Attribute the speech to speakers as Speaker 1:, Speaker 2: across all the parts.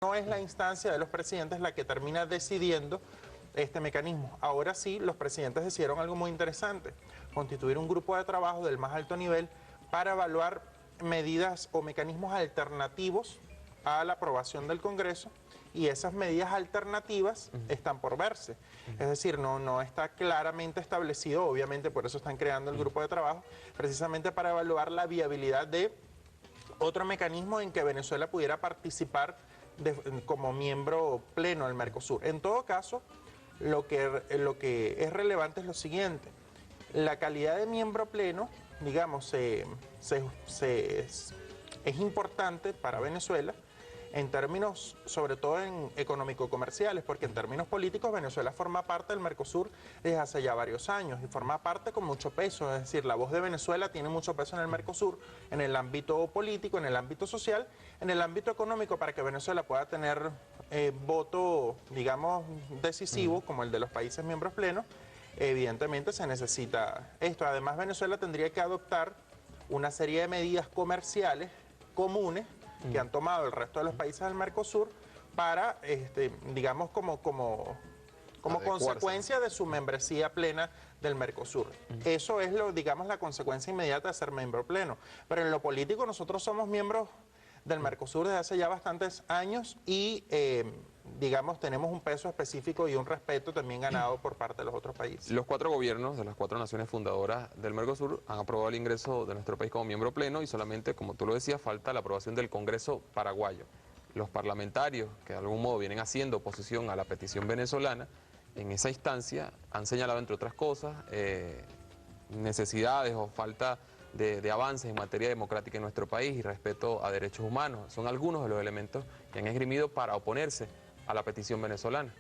Speaker 1: no es la instancia de los presidentes la que termina decidiendo este mecanismo. Ahora sí, los presidentes decidieron algo muy interesante, constituir un grupo de trabajo del más alto nivel para evaluar medidas o mecanismos alternativos a la aprobación del Congreso, y esas medidas alternativas están por verse. Es decir, no está claramente establecido, obviamente por eso están creando el grupo de trabajo, precisamente para evaluar la viabilidad de otro mecanismo en que Venezuela pudiera participar como miembro pleno del Mercosur. En todo caso, lo que es relevante es lo siguiente: la calidad de miembro pleno, digamos, es importante para Venezuela en términos, sobre todo en económico-comerciales, porque en términos políticos Venezuela forma parte del Mercosur desde hace ya varios años y forma parte con mucho peso. Es decir, la voz de Venezuela tiene mucho peso en el Mercosur, en el ámbito político, en el ámbito social, en el ámbito económico, para que Venezuela pueda tener voto, digamos, decisivo, como el de los países miembros plenos. Evidentemente se necesita esto. Además, Venezuela tendría que adoptar una serie de medidas comerciales comunes que han tomado el resto de los países del Mercosur para, digamos, como consecuencia de su membresía plena del Mercosur. Eso es, digamos, la consecuencia inmediata de ser miembro pleno. Pero en lo político nosotros somos miembros del Mercosur desde hace ya bastantes años y, digamos, tenemos un peso específico y un respeto también ganado por parte de los otros países.
Speaker 2: Los 4 gobiernos de las 4 naciones fundadoras del Mercosur han aprobado el ingreso de nuestro país como miembro pleno y solamente, como tú lo decías, falta la aprobación del Congreso paraguayo. Los parlamentarios que de algún modo vienen haciendo oposición a la petición venezolana, en esa instancia han señalado, entre otras cosas, necesidades o falta de avances en materia democrática en nuestro país y respeto a derechos humanos. Son algunos de los elementos que han esgrimido para oponerse a la petición venezolana.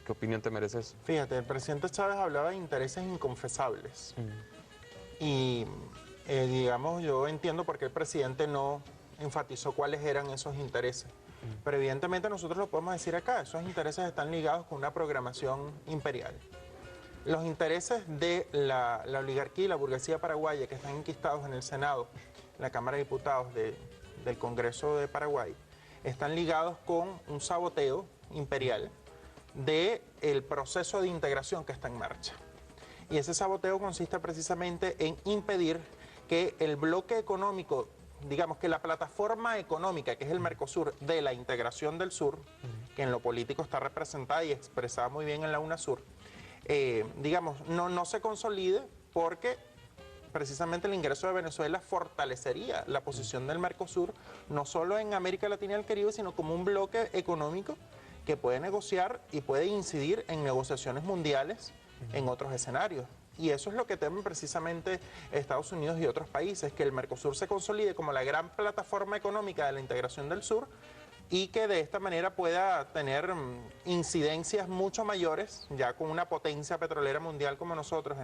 Speaker 2: ¿Qué opinión te merece eso?
Speaker 1: Fíjate, el presidente Chávez hablaba de intereses inconfesables. Y, digamos, yo entiendo por qué el presidente no enfatizó cuáles eran esos intereses. Pero evidentemente nosotros lo podemos decir acá, esos intereses están ligados con una programación imperial. Los intereses de la oligarquía y la burguesía paraguaya que están enquistados en el Senado, en la Cámara de Diputados del Congreso de Paraguay, están ligados con un saboteo imperial del proceso de integración que está en marcha. Y ese saboteo consiste precisamente en impedir que el bloque económico, digamos que la plataforma económica que es el Mercosur de la integración del sur, que en lo político está representada y expresada muy bien en la UNASUR, digamos, no se consolide, porque precisamente el ingreso de Venezuela fortalecería la posición del Mercosur, no solo en América Latina y el Caribe, sino como un bloque económico que puede negociar y puede incidir en negociaciones mundiales en otros escenarios. Y eso es lo que temen precisamente Estados Unidos y otros países, que el Mercosur se consolide como la gran plataforma económica de la integración del sur y que de esta manera pueda tener incidencias mucho mayores, ya con una potencia petrolera mundial como nosotros,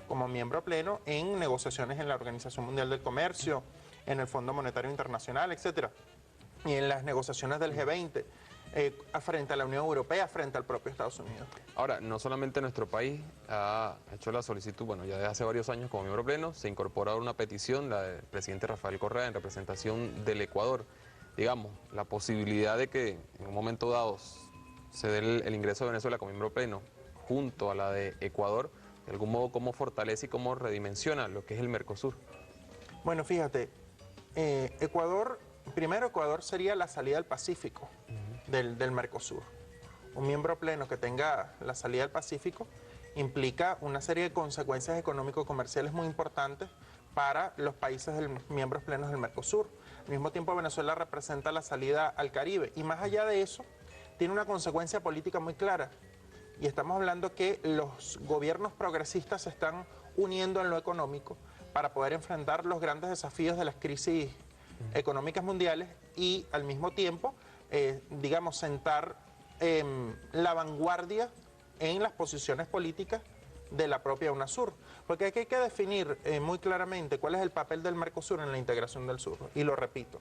Speaker 1: como miembro pleno, en negociaciones en la Organización Mundial del Comercio, en el Fondo Monetario Internacional, etcétera, y en las negociaciones del G20. Frente a la Unión Europea, frente al propio Estados Unidos.
Speaker 2: Ahora, no solamente nuestro país ha hecho la solicitud, bueno, ya desde hace varios años como miembro pleno, se incorpora una petición, la del presidente Rafael Correa, en representación del Ecuador. Digamos, la posibilidad de que en un momento dado se dé el ingreso de Venezuela como miembro pleno junto a la de Ecuador, de algún modo, ¿cómo fortalece y cómo redimensiona lo que es el Mercosur?
Speaker 1: Bueno, fíjate, Ecuador sería la salida al Pacífico del Mercosur. Un miembro pleno que tenga la salida al Pacífico implica una serie de consecuencias económico-comerciales muy importantes para los países miembros plenos del Mercosur. Al mismo tiempo, Venezuela representa la salida al Caribe y, más allá de eso, tiene una consecuencia política muy clara. Y estamos hablando que los gobiernos progresistas se están uniendo en lo económico para poder enfrentar los grandes desafíos de las crisis económicas mundiales y, al mismo tiempo, digamos, sentar la vanguardia en las posiciones políticas de la propia UNASUR. Porque aquí hay que definir muy claramente cuál es el papel del Mercosur en la integración del sur. Y lo repito,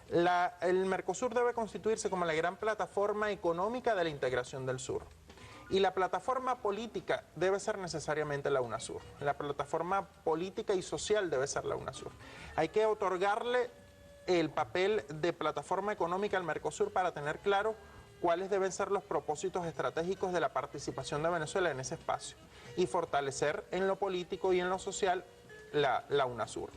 Speaker 1: el Mercosur debe constituirse como la gran plataforma económica de la integración del sur. Y la plataforma política debe ser necesariamente la UNASUR. La plataforma política y social debe ser la UNASUR. Hay que otorgarle el papel de plataforma económica del Mercosur para tener claro cuáles deben ser los propósitos estratégicos de la participación de Venezuela en ese espacio y fortalecer en lo político y en lo social la UNASUR.